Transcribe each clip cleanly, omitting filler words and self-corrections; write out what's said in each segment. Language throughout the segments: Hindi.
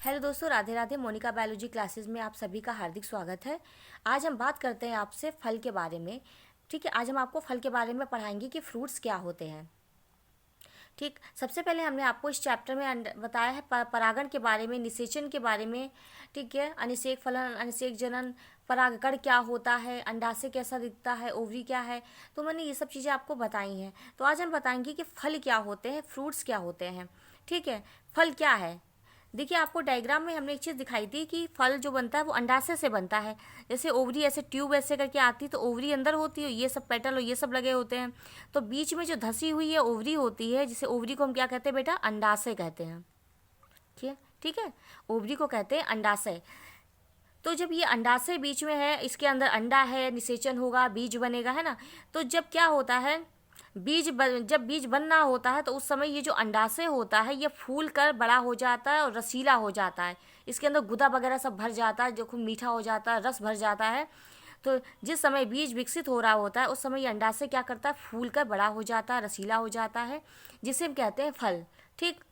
हेलो दोस्तों, राधे राधे। मोनिका बायोलॉजी क्लासेस में आप सभी का हार्दिक स्वागत है। आज हम बात करते हैं आपसे फल के बारे में। ठीक है, आज हम आपको फल के बारे में पढ़ाएंगे कि फ्रूट्स क्या होते हैं। ठीक, सबसे पहले हमने आपको इस चैप्टर में बताया है परागण के बारे में, निषेचन के बारे में। ठीक है, अनिषेक फलन, अनिषेक जनन, परागकण क्या होता है, अंडाशय कैसा दिखता है, ओवरी क्या है। तो मैंने ये सब चीज़ें आपको बताई हैं। तो आज हम बताएंगे कि फल क्या होते हैं, फ्रूट्स क्या होते हैं। ठीक है, फल क्या है। देखिए, आपको डायग्राम में हमने एक चीज़ दिखाई थी कि फल जो बनता है वो अंडाशय से बनता है। जैसे ओवरी ऐसे ट्यूब ऐसे करके आती, तो ओवरी अंदर होती है, ये सब पेटल और ये सब लगे होते हैं। तो बीच में जो धसी हुई है ओवरी होती है, जिसे ओवरी को हम क्या कहते हैं बेटा, अंडाशय कहते हैं। ठीक है, ठीक है, ओवरी को कहते हैं अंडाशय। तो जब ये अंडाशय बीच में है, इसके अंदर अंडा है, निषेचन होगा, बीज बनेगा, है ना। तो जब क्या होता है, जब बीज बनना होता है तो उस समय ये जो अंडाशय होता है ये फूल कर बड़ा हो जाता है और रसीला हो जाता है। इसके अंदर गुदा वगैरह सब भर जाता है, जो खूब मीठा हो जाता है, रस भर जाता है। तो जिस समय बीज विकसित हो रहा होता है उस समय ये अंडाशय क्या करता है, फूल कर बड़ा हो जाता है, रसीला हो जाता है, जिसे हम कहते हैं फल। ठीक,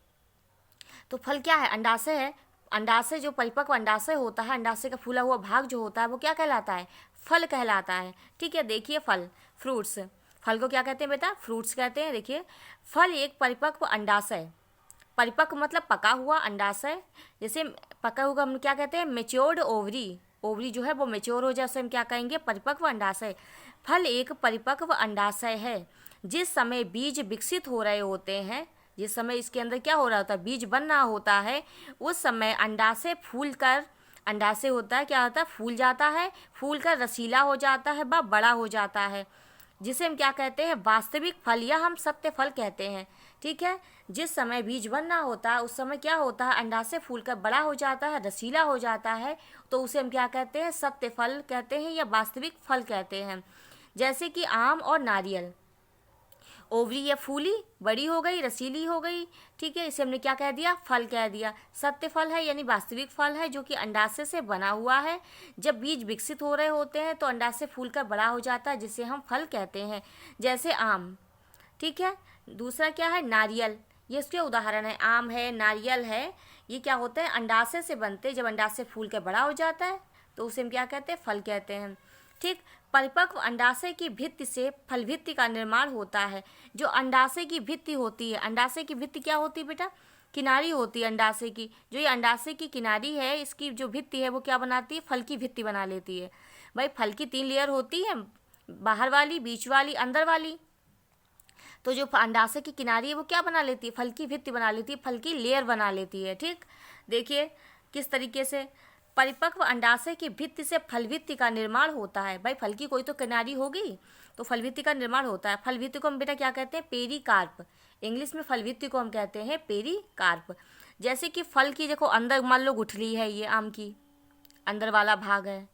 तो फल क्या है, अंडाशय है। अंडाशय जो परिपक्व अंडाशय होता है, अंडाशय का फूला हुआ भाग जो होता है वो क्या कहलाता है, फल कहलाता है। ठीक है, देखिए फल, फ्रूट्स, फल को क्या कहते हैं बेटा, फ्रूट्स कहते हैं। देखिए, फल एक परिपक्व अंडाशय, परिपक्व मतलब पका हुआ अंडाशय। जैसे पका हुआ हम क्या कहते हैं, मेच्योर्ड ओवरी, ओवरी जो है वो मेच्योर हो जाए उसे हम क्या कहेंगे, परिपक्व अंडाशय। फल एक परिपक्व अंडाशय है। जिस समय बीज विकसित हो रहे होते हैं, जिस समय इसके अंदर क्या हो रहा होता है, बीज बनना होता है, उस समय अंडाशय फूल कर, अंडाशय होता है क्या होता है, फूल जाता है, फूल कर रसीला हो जाता है, बड़ा हो जाता है, जिसे हम क्या कहते हैं, वास्तविक फल या हम सत्य फल कहते हैं। ठीक है, जिस समय बीज बनना होता है उस समय क्या होता है, अंडाशय फूल कर बड़ा हो जाता है, रसीला हो जाता है, तो उसे हम क्या कहते हैं, सत्य फल कहते हैं या वास्तविक फल कहते हैं। जैसे कि आम और नारियल, ओवरी या फूली, बड़ी हो गई, रसीली हो गई। ठीक है, इसे हमने क्या कह दिया, फल कह दिया। सत्य फल है यानी वास्तविक फल है, जो कि अंडाशय से बना हुआ है। जब बीज विकसित हो रहे होते हैं तो अंडाशय फूल कर बड़ा हो जाता है, जिसे हम फल कहते हैं, जैसे आम। ठीक है, दूसरा क्या है, नारियल, ये इसके उदाहरण है। आम है, नारियल है, ये क्या होते हैं, अंडाशय से बनते हैं। जब अंडाशय फूल कर बड़ा हो जाता है तो उसे हम क्या कहते हैं, फल कहते हैं। ठीक, परिपक्व अंडाशय की भित्ति से फल भित्ति का निर्माण होता है। जो अंडाशय की भित्ति होती है, अंडाशय की भित्ति क्या होती है बेटा, किनारी होती है अंडाशय की। जो ये अंडाशय की किनारी है, इसकी जो भित्ति है वो क्या बनाती है, फल की भित्ति बना लेती है। भाई, फल की 3 लेयर होती है, बाहर वाली, बीच वाली, अंदर वाली। तो जो अंडाशय की किनारी है वो क्या बना लेती है, फल की भित्ति बना लेती है, फल की लेयर बना लेती है। ठीक, देखिए किस तरीके से परिपक्व अंडाशय की भित्ति से फल भित्ति का निर्माण होता है। भाई, फल की कोई तो किनारी होगी तो फल भित्ति का निर्माण होता है। फल भित्ति को हम बेटा क्या कहते हैं, पेरिकार्प। इंग्लिश में फल भित्ति को हम कहते हैं पेरिकार्प। जैसे कि फल की देखो अंदर मान लो गुठली है, ये आम की अंदर वाला भाग है।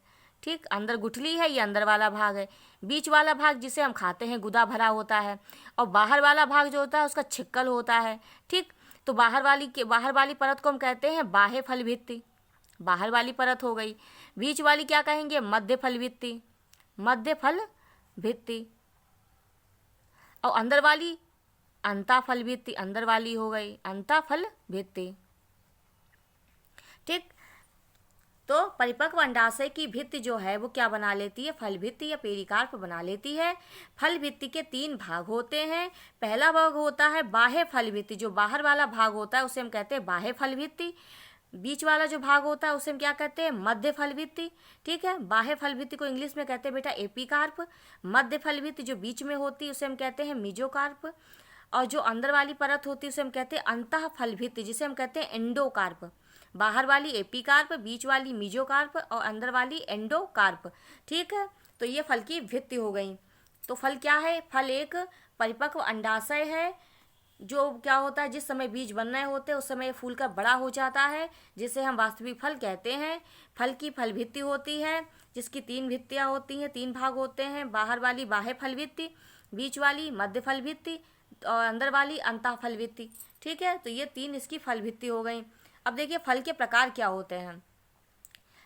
ठीक, अंदर गुठली है, ये अंदर वाला भाग है। बीच वाला भाग जिसे हम खाते हैं गुदा भरा होता है, और बाहर वाला भाग जो होता है उसका छिक्कल होता है। ठीक, तो बाहर वाली परत को हम कहते हैं बाह्य फल भित्ति, बाहर वाली परत हो गई। बीच वाली क्या कहेंगे, मध्य फल भित्ति, मध्य फल भित्ति। और अंदर वाली अंता फल भित्ति, अंदर वाली हो गई अंता फल भित्ति। ठीक, तो परिपक्व अंडाशय की भित्ति जो है वो क्या बना लेती है, फल भित्ति या पेरिकार्प बना लेती है। फल भित्ति के 3 भाग होते हैं। पहला भाग होता है बाह्य फल भित्ति, जो बाहर वाला भाग होता है उसे हम कहते हैं बाह्य फल भित्ति। बीच वाला जो भाग होता है उसे हम क्या कहते हैं, मध्य फल भित्ति। ठीक है, बाह्य फल भित्ति को इंग्लिश में कहते हैं बेटा एपिकार्प। मध्य फल भित्ति जो बीच में होती है उसे हम कहते हैं मीजोकार्प। और जो अंदर वाली परत होती है उसे हम कहते हैं अंतः फल भित्ति, जिसे हम कहते हैं एंडोकार्प। बाहर वाली एपिकार्प, बीच वाली मीजोकार्प और अंदर वाली एंडोकार्प। ठीक है, तो ये फल की भित्ति हो गई। तो फल क्या है, फल एक परिपक्व अंडाशय है, जो क्या होता है, जिस समय बीज बन रहे होते हैं उस समय फूल का बड़ा हो जाता है, जिसे हम वास्तविक फल कहते हैं। फल की फल भित्ति होती है, जिसकी 3 भित्तियाँ होती हैं, 3 भाग होते हैं। बाहर वाली बाह्य फल भित्ति, बीच वाली मध्य फल भित्ति और अंदर वाली अंतः फल भित्ति। ठीक है, तो ये 3 इसकी फल भित्ति हो गई। अब देखिए फल के प्रकार क्या होते हैं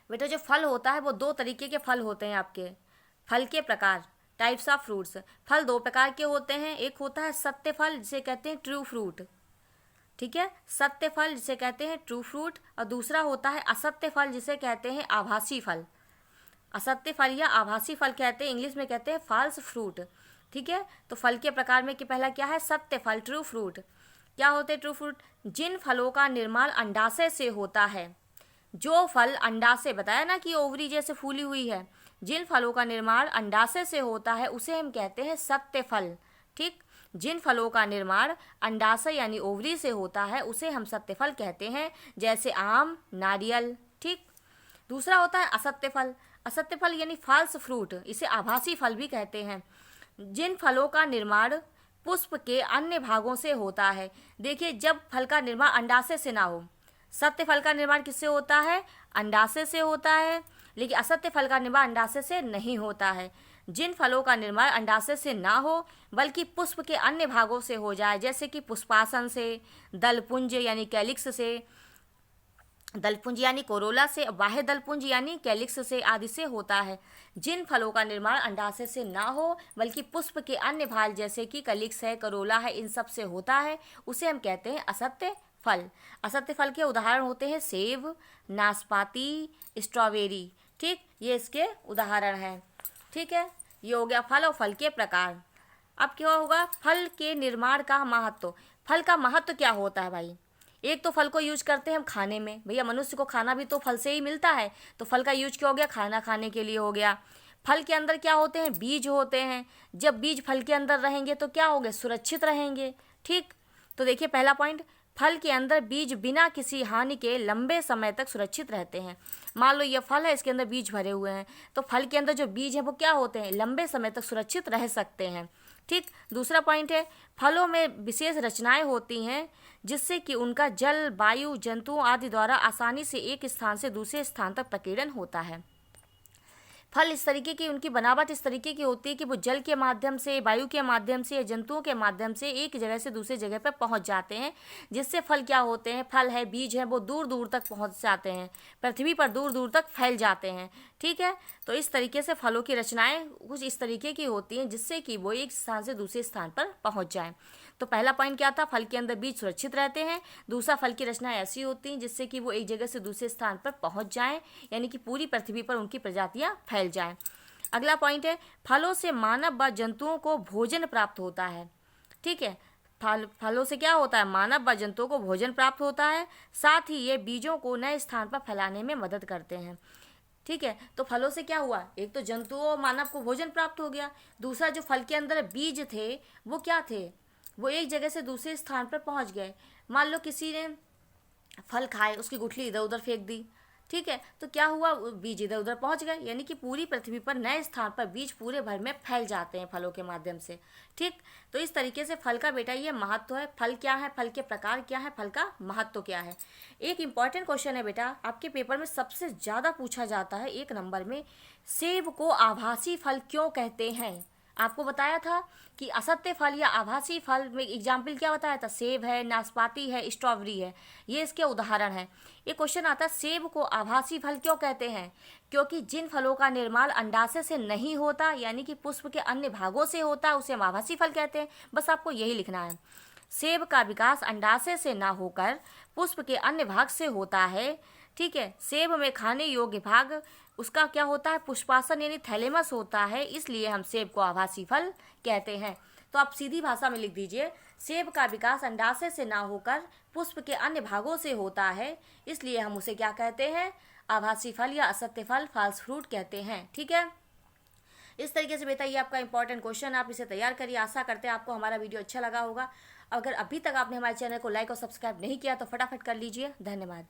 बेटा। जो फल होता है वो 2 तरीके के फल होते हैं आपके। फल के प्रकार, टाइप्स ऑफ फ्रूट्स। फल 2 प्रकार के होते हैं। एक होता है सत्य फल, जिसे कहते हैं ट्रू फ्रूट। ठीक है, सत्य फल जिसे कहते हैं ट्रू फ्रूट, और दूसरा होता है असत्य फल जिसे कहते हैं आभासी फल। असत्य फल या आभासी फल कहते हैं, इंग्लिश में कहते हैं फॉल्स फ्रूट। ठीक है, तो फल के प्रकार में कि पहला क्या है, सत्य फल, ट्रू फ्रूट। क्या होते हैं ट्रू फ्रूट? जिन फलों का निर्माण अंडाशय से होता है। जो फल अंडाशय, बताया ना कि ओवरी जैसे फूली हुई है, जिन फलों का निर्माण अंडाशय से होता है उसे हम कहते हैं सत्य फल। ठीक, जिन फलों का निर्माण अंडाशय यानी ओवरी से होता है उसे हम सत्य फल कहते हैं, जैसे आम, नारियल। ठीक, दूसरा होता है असत्य फल। असत्य फल यानी फॉल्स फ्रूट, इसे आभासी फल भी कहते हैं। जिन फलों का निर्माण पुष्प के अन्य भागों से होता है। देखिए, जब फल का निर्माण अंडाशय से ना हो, सत्य फल का निर्माण किससे होता है? अंडाशय से होता है, लेकिन असत्य फल का निर्माण अंडाशय से नहीं होता है। जिन फलों का निर्माण अंडाशय से ना हो बल्कि पुष्प के अन्य भागों से हो जाए, जैसे कि पुष्पासन से, दलपुंज यानी कैलिक्स से, दलपुंज यानी कोरोला से, बाह्य दलपुंज यानी कैलिक्स से आदि से होता है। जिन फलों का निर्माण अंडाशय से ना हो बल्कि पुष्प के अन्य भाग जैसे कि कलिक्स है, करोला है, इन सब से होता है, उसे हम कहते हैं असत्य फल। असत्य फल के उदाहरण होते हैं सेब, नाशपाती, स्ट्रॉबेरी। ठीक, ये इसके उदाहरण हैं। ठीक है, ये हो गया फल और फल के प्रकार। अब क्या होगा, फल के निर्माण का महत्व। फल का महत्व क्या होता है भाई? एक तो फल को यूज करते हैं हम खाने में, भैया मनुष्य को खाना भी तो फल से ही मिलता है, तो फल का यूज क्या हो गया? खाना खाने के लिए हो गया। फल के अंदर क्या होते हैं? बीज होते हैं। जब बीज फल के अंदर रहेंगे तो क्या होंगे? सुरक्षित रहेंगे। ठीक, तो देखिए पहला पॉइंट, फल के अंदर बीज बिना किसी हानि के लंबे समय तक सुरक्षित रहते हैं। मान लो ये फल है, इसके अंदर बीज भरे हुए हैं, तो फल के अंदर जो बीज है वो क्या होते हैं? लंबे समय तक सुरक्षित रह सकते हैं। ठीक, दूसरा पॉइंट है, फलों में विशेष रचनाएं होती हैं जिससे कि उनका जल, वायु, जंतुओं आदि द्वारा आसानी से एक स्थान से दूसरे स्थान तक प्रकीर्णन होता है। फल इस तरीके की, उनकी बनावट इस तरीके की होती है कि वो जल के माध्यम से, वायु के माध्यम से या जंतुओं के माध्यम से एक जगह से दूसरी जगह पर पहुंच जाते हैं, जिससे फल क्या होते हैं, फल है, बीज है, वो दूर दूर तक पहुंच जाते हैं, पृथ्वी पर दूर दूर तक फैल जाते हैं। ठीक है, तो इस तरीके से फलों की रचनाएं कुछ इस तरीके की होती हैं जिससे कि वो एक स्थान से दूसरे स्थान पर पहुँच जाएँ। तो पहला पॉइंट क्या था? फल के अंदर बीज सुरक्षित रहते हैं। दूसरा, फल की रचनाएं ऐसी होती हैं जिससे कि वो एक जगह से दूसरे स्थान पर पहुंच जाएं, यानी कि पूरी पृथ्वी पर उनकी प्रजातियां फैल जाएं। अगला पॉइंट है, फलों से मानव व जंतुओं को भोजन प्राप्त होता है। ठीक है, फलों से क्या होता है? मानव व जंतुओं को भोजन प्राप्त होता है, साथ ही ये बीजों को नए स्थान पर फैलाने में मदद करते हैं। ठीक है, तो फलों से क्या हुआ? एक तो जंतुओं और मानव को भोजन प्राप्त हो गया। दूसरा, जो फल के अंदर बीज थे वो क्या थे? वो एक जगह से दूसरे स्थान पर पहुंच गए। मान लो किसी ने फल खाए, उसकी गुठली इधर उधर फेंक दी। ठीक है, तो क्या हुआ? बीज इधर उधर पहुंच गए, यानी कि पूरी पृथ्वी पर नए स्थान पर बीज पूरे भर में फैल जाते हैं फलों के माध्यम से। ठीक, तो इस तरीके से फल का बेटा ये महत्व है। फल क्या है, फल के प्रकार क्या है, फल का महत्व क्या है। एक इंपॉर्टेंट क्वेश्चन है बेटा, आपके पेपर में सबसे ज़्यादा पूछा जाता है 1 नंबर में, सेब को आभासी फल क्यों कहते हैं? आपको बताया था कि असत्य फल या आभासी फल में एग्जाम्पल क्या बताया था? सेब है, नाशपाती है, स्ट्रॉबेरी है, ये इसके उदाहरण है। ये क्वेश्चन आता है, सेब को आभासी फल क्यों कहते हैं? क्योंकि जिन फलों का निर्माण अंडाशय से नहीं होता, यानी कि पुष्प के अन्य भागों से होता है, उसे हम आभासी फल कहते हैं। बस आपको यही लिखना है। सेब का विकास अंडाशय से ना होकर पुष्प के अन्य भाग से होता है। ठीक है, सेब में खाने योग्य भाग उसका क्या होता है? पुष्पासन यानी थैलेमस होता है, इसलिए हम सेब को आभासी फल कहते हैं। तो आप सीधी भाषा में लिख दीजिए, सेब का विकास अंडाशय से ना होकर पुष्प के अन्य भागों से होता है, इसलिए हम उसे क्या कहते हैं? आभासी फल या असत्य फल, फॉल्स फ्रूट कहते हैं। ठीक है, इस तरीके से बेटा ये आपका इंपॉर्टेंट क्वेश्चन, आप इसे तैयार करिए। आशा करते हैं आपको हमारा वीडियो अच्छा लगा होगा। अगर अभी तक आपने हमारे चैनल को लाइक और सब्सक्राइब नहीं किया तो फटाफट कर लीजिए। धन्यवाद।